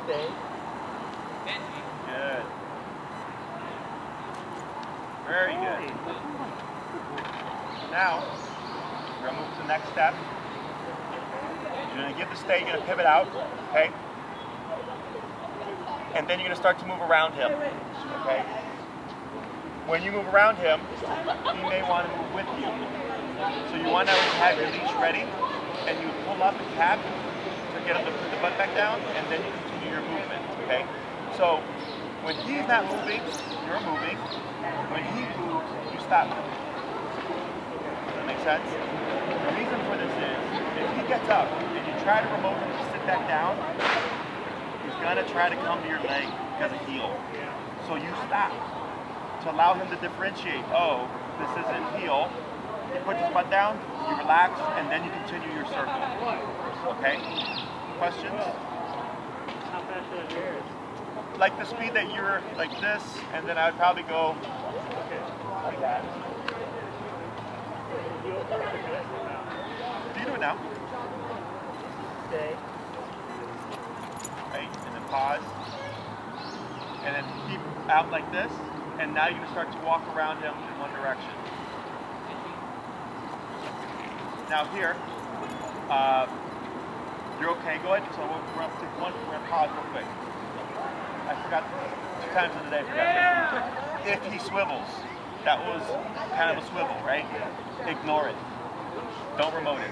Stay. Good. Very good. Now, we're going to move to the next step. You're going to give the stay, you're going to pivot out, okay? And then you're going to start to move around him, okay? When you move around him, he may want to move with you. So you want to have your leash ready, and you pull up and tap to get him to put the butt back down, and then you continue your movement, okay? So when he's not moving, you're moving. When he moves, you stop. Does that make sense? The reason for this is, if he gets up and you try to remote him to sit back down, he's gonna try to come to your leg because of heel. So you stop to allow him to differentiate. Oh, this isn't heel. He puts his butt down, you relax, and then you continue your circle. Okay? Questions? How fast should I bear? Like the speed that you're like this, and then I would probably go like that. You do it now. Stay. Right? And then pause. And then keep out like this. And now you're going to start to walk around him in one direction. Now here, you're okay. Go ahead. So we're up to one. We're going to pause real quick. I forgot 2 times in the day. I forgot. If he swivels, that was kind of a swivel, right? Ignore it. Don't remote it.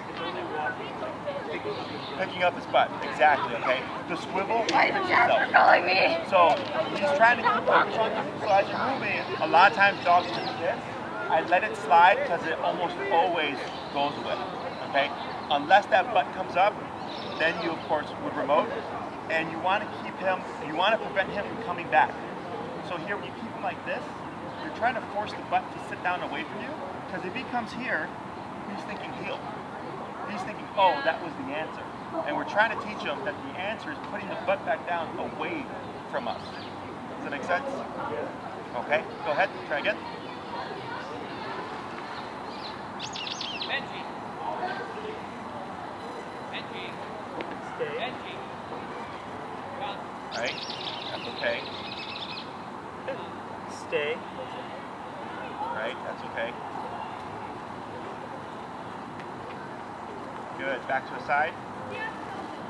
Picking up his butt, exactly. Okay. The swivel. Why is Jasper calling me? So he's trying to keep focus on you. So as you're moving, a lot of times dogs do this. I let it slide because it almost always goes away. Okay. Unless that butt comes up, then you, of course, would remote, and you want to keep him, you want to prevent him from coming back. So here, when you keep him like this, you're trying to force the butt to sit down away from you, because if he comes here, he's thinking heel. He's thinking, oh, that was the answer. And we're trying to teach him that the answer is putting the butt back down away from us. Does that make sense? Okay, go ahead, try again. Benji. Benji. Stay. Benji. Well, Right, that's okay. Stay. Right, that's okay. Good, back to the side.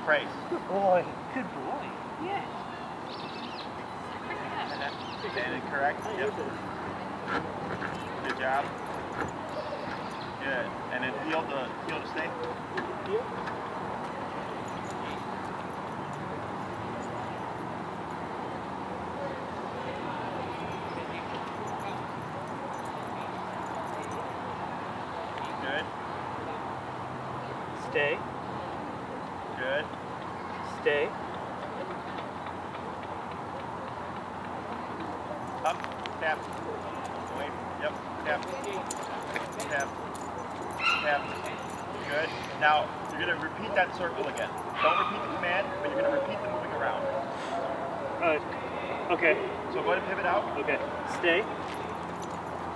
Praise. Good boy. Good boy. yeah. And correct, yep. Good job. Good, and then heel to stay. Heel. Good, Stay. good. Stay. Up, tap. Away, yep, tap. Tap. Tap. Good. Now, you're going to repeat that circle again. Don't repeat the command, but you're going to repeat the moving around. Okay. So go ahead and pivot out. Okay. Stay.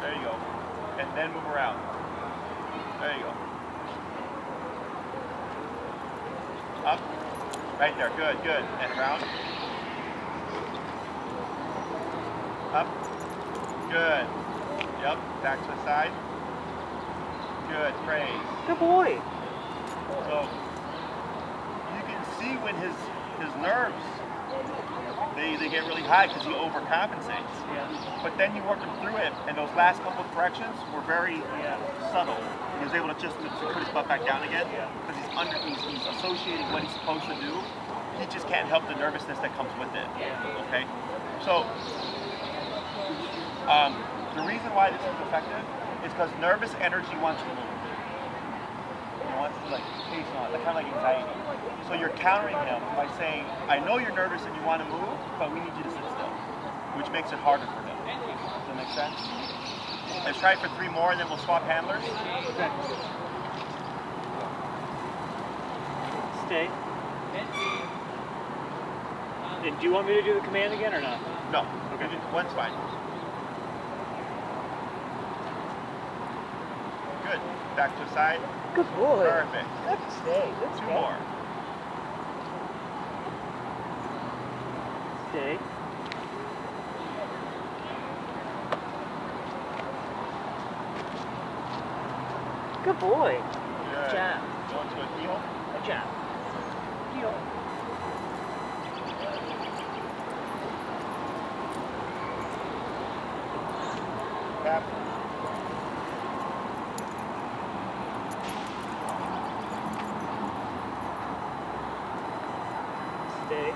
There you go. And then move around. There you go. Up. Right there. Good, good. And around. Up. Good. Yep. Back to the side. Good. Praise. Good boy. So you can see when his nerves they get really high because he overcompensates. Yeah. But then you work him through it, and those last couple of corrections were very subtle. He was able to just put his butt back down again because he's associating what he's supposed to do. He just can't help the nervousness that comes with it. Okay, so the reason why this is effective is because nervous energy wants to move. It wants to like chase on, like kind of like anxiety. So you're countering him by saying, I know you're nervous and you want to move, but we need you to sit still, which makes it harder for him. Does that make sense? Let's try it for 3 more and then we'll swap handlers. Okay. Stay. And do you want me to do the command again or not? No, Okay. one's fine. Good. Back to the side. Good boy. Perfect. Good stay. Good 2 stay. more. Stay. Good boy. Good. job. Go into a heel. Good job. Heel. Tap. Stay.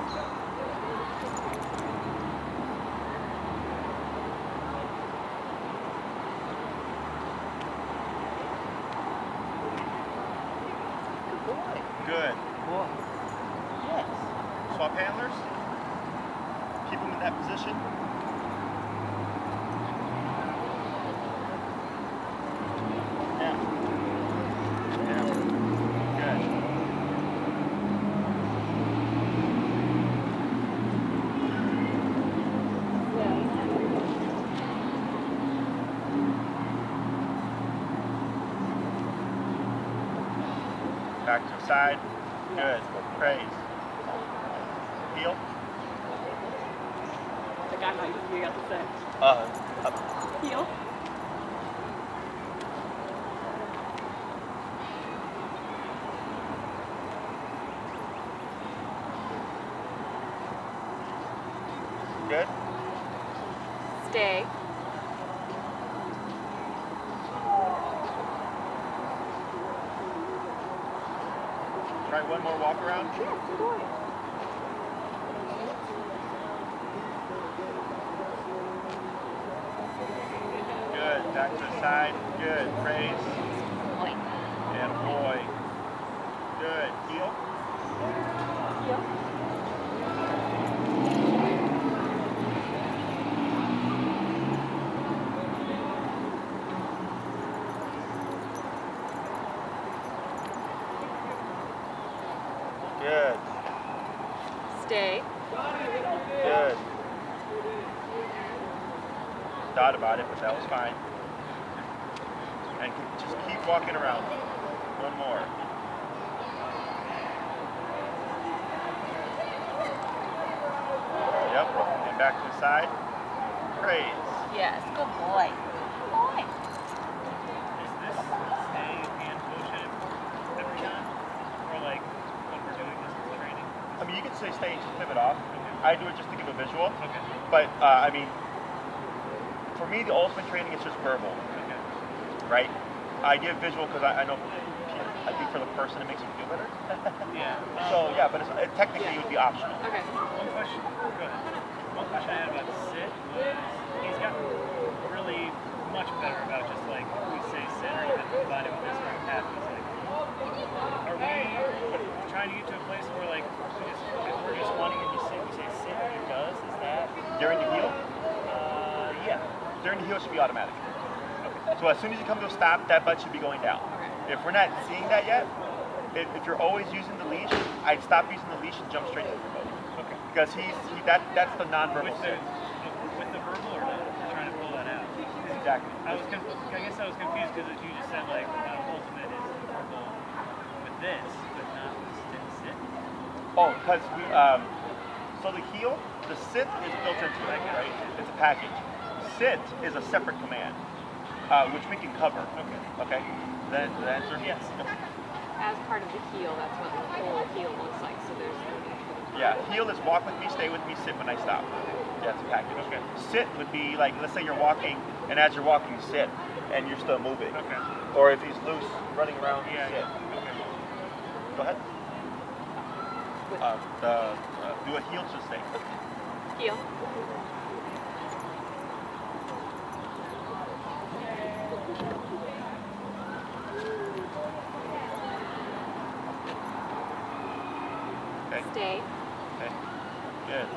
Good boy. Good. Boy. Yes. Swap handlers. Keep them in that position. Yeah. Yeah. Good. Back to the side. Good. Praise. Heel. I got how you got to say. Up. Heel. Good. Stay. Try one more walk around. Good. Back to the side. Good. Praise. And boy. Good. Heel. Good. Stay. Good. Thought about it, but that was fine. And just keep walking around. One more. Yep. And back to the side. Praise. Yes, good boy. Good boy. Is this stay and motion every time? Or like when we're doing this in training? I mean, you can say stay and just flip it off. I do it just to give a visual. Okay. But, I mean, for me, the ultimate training is just verbal, Okay. right? I give visual because I know, I think for the person it makes them feel better. Yeah. So, yeah, but technically it would be optional. Okay. One question. Go ahead. One question I had about sit was he's gotten really much better about just like if we say sit or even combine it with this kind of path. He's like, are we trying to get to a place where like if we're just wanting him to sit, we say sit and he does? Is that? During the heel? Yeah. During the heel should be automatic. So as soon as you come to a stop, that butt should be going down. If we're not seeing that yet, if you're always using the leash, I'd stop using the leash and jump straight to the boat. Okay. Because that's the non-verbal With sit. the verbal or not? We're trying to pull that out. Exactly. I guess I was confused because you just said like ultimate is the verbal with this, but not with sit. Oh, because we, so the heel, the sit is built into it, right? It's a package. Sit is a separate command, which we can cover. Okay. Then the answer? Yes. As part of the heel, that's what the whole heel looks like. So there's no need for the Yeah, heel is walk with me, stay with me, sit when I stop. That's a package. Okay. Sit would be like, let's say you're walking, and as you're walking, sit, and you're still moving. Okay. Or if he's loose, running around, Yeah. sit. Okay. Go ahead. Do a heel to stay. heel. Okay. Stay. Okay. Good.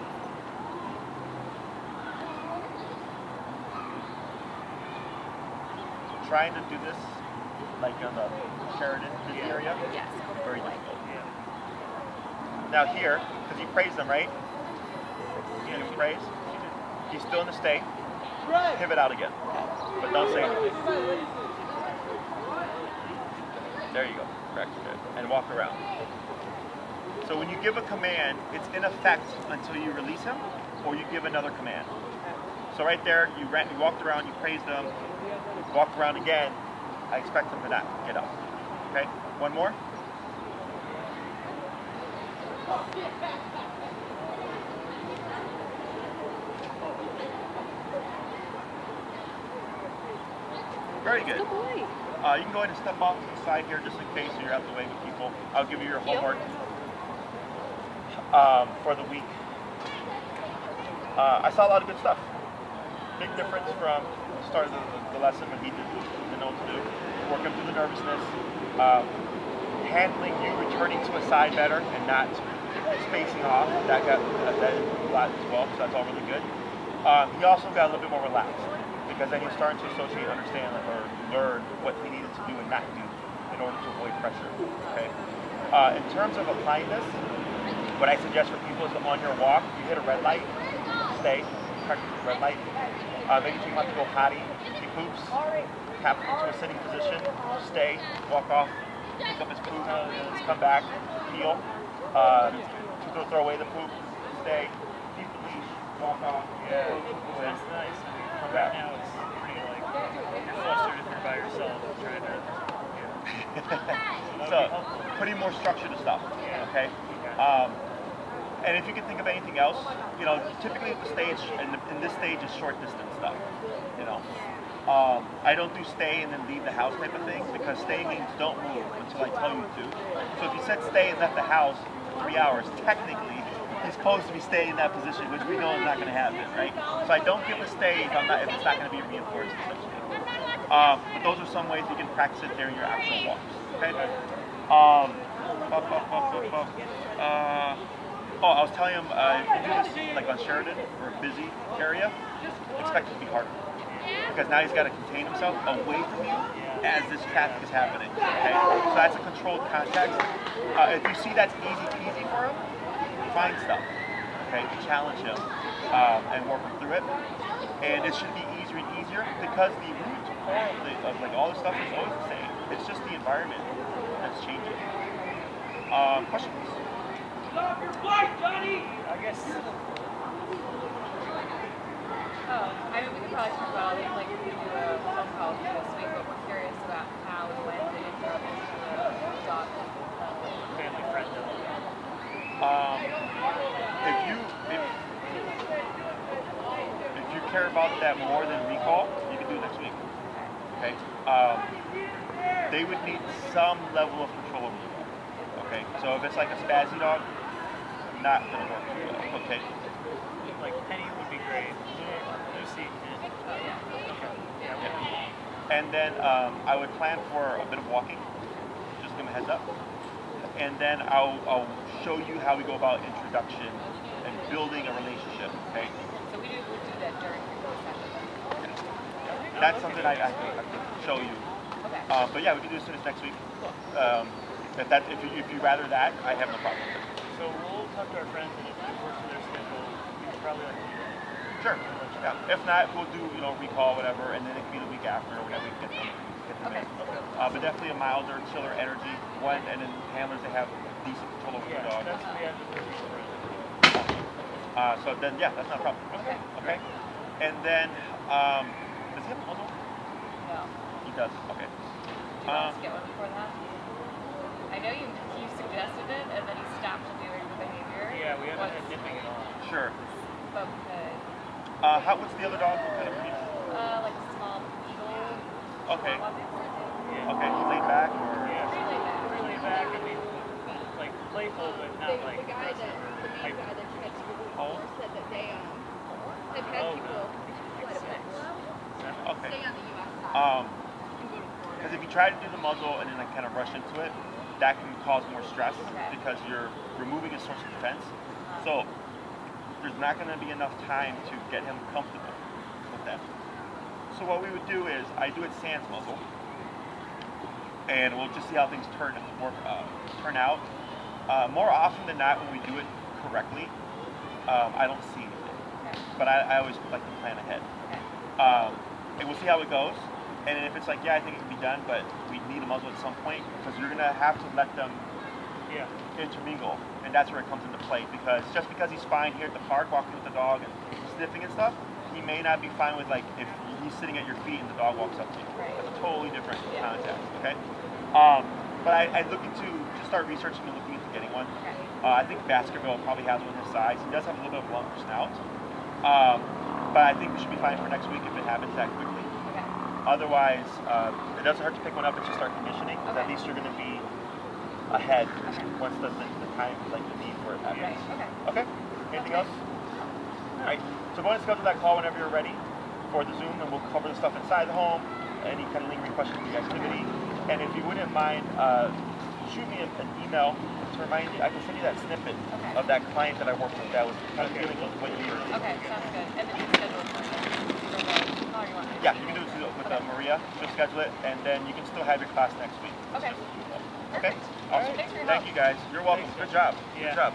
Trying to do this like on the Sheridan area, Yes. very Good boy. difficult. Yeah. Now here, because you praise them, right? Yeah. You praise. He's still in the stay. Pivot out again, but don't say anything. There you go. Correct. Good. And walk around. So when you give a command, it's in effect until you release him, or you give another command. So right there, you walked around, you praised them, walked around again. I expect them to not get up. Okay. One more. Very good. Good boy. You can go ahead and step off to the side here just in case you're out the way with people. I'll give you your homework for the week. I saw a lot of good stuff. Big difference from the start of the lesson when he didn't know what to do. Working through the nervousness. Handling you returning to a side better and not spacing off. That improved a lot as well, so that's all really good. He also got a little bit more relaxed, because then he's starting to associate, understand, or learn what he needed to do and not do in order to avoid pressure. Okay. In terms of applying this, what I suggest for people is on your walk, you hit a red light, stay, practice the red light. Maybe take him out to go potty, he poops, tap him into a sitting position, stay, walk off, pick up his poop, come back, heel, throw away the poop, stay, keep the leash, walk off, Yeah. That's nice. I mean, come right back. now it's pretty like you're flustered if you're by yourself trying to. So, putting more structure to stuff. Okay. And if you can think of anything else, typically the stage in this stage is short distance stuff. I don't do stay and then leave the house type of thing, because stay means don't move until I tell you to. So if you said stay and left the house for 3 hours, technically he's supposed to be staying in that position, which we know is not going to happen, right? So I don't give a stay if it's not going to be reinforced, essentially. But those are some ways you can practice it during your actual walks. Okay. I was telling him if you do this like on Sheridan or a busy area, expect it to be harder, because now he's got to contain himself away from you as this traffic is happening. Okay, so that's a controlled context. If you see that's easy peasy for him, find stuff. Okay, challenge him and work him through it. And it should be easier and easier because the root of like all the stuff is always the same. It's just the environment that's changing. Questions? Stop your flight, Johnny! I guess. Oh, I mean, we could probably talk about all these, like, we could do a phone call this week, but we're curious about how and when to interrupt the dog. Family friendly. If you care about that more than recall, you can do it next week. Okay. They would need some level of control over the dog. Okay. So if it's like a spazzy dog, not gonna work too well. Okay. Like Penny would be great. Lucy. Yeah. And then I would plan for a bit of walking. Just give them a heads up. And then I'll show you how we go about introduction and building a relationship. Okay. So we would do that during the session. That's something I can show you. Okay. But yeah, we can do as soon as next week. If you rather that, I have no problem with it. So we'll talk to our friends, and if it works for their schedule, we could probably like do that. Sure. Yeah. If not, we'll do recall whatever, and then it can be the week after or whatever we can get them Okay. in. But definitely a milder, chiller energy. And then handlers that have decent control over the dog. That's what we have to do. So then yeah, that's not a problem. Okay. Okay. And then does he have a muzzle? No. He does. Okay. Do you want us to get one before that? I know you suggested it, and then he stopped doing the behavior. Yeah, we haven't had nipping at all. Sure. But we could. What's the other dog? What kind of breed? Like a small eagle. Okay. Yeah. Okay. He's laid back or? Yeah. Pretty laid back. Really back. I mean, like playful, but not like. The main guy that tried to before said that they've had people quite a bit. Okay. Stay on the U.S. side. Because if you try to do the muzzle and then like kind of rush into it, that can cause more stress because you're removing a source of defense. So there's not going to be enough time to get him comfortable with that. So what we would do is I do it sans muzzle, and we'll just see how things turn out. More often than not, when we do it correctly, I don't see anything, but I always like to plan ahead. And we'll see how it goes. And if it's like, yeah, I think it can be done, but we need a muzzle at some point, because you're gonna have to let them intermingle, and that's where it comes into play. Because just because he's fine here at the park, walking with the dog and sniffing and stuff, he may not be fine with like if he's sitting at your feet and the dog walks up to you. That's a totally different context. Okay. But I'm looking to just start researching and looking into getting one. I think Baskerville probably has one his size. He does have a little bit of longer snout, but I think we should be fine for next week if it happens that quickly. Otherwise, it doesn't hurt to pick one up and just start conditioning, because at least you're going to be ahead once the time, like the need for it happens. Okay. Anything else? All right. So go ahead and schedule that call whenever you're ready for the Zoom, and we'll cover the stuff inside the home, any kind of lingering questions in the activity. And if you wouldn't mind, shoot me an email to remind you. I can send you that snippet of that client that I worked with that was kind of dealing with what you were. Okay, sounds good. And then you schedule it for how you want it. Yeah, you can do it with Maria. She'll schedule it, and then you can still have your class next week. Okay. Okay. Awesome. Thanks for your help. Thank you guys. You're welcome. Good job. Yeah. Good job.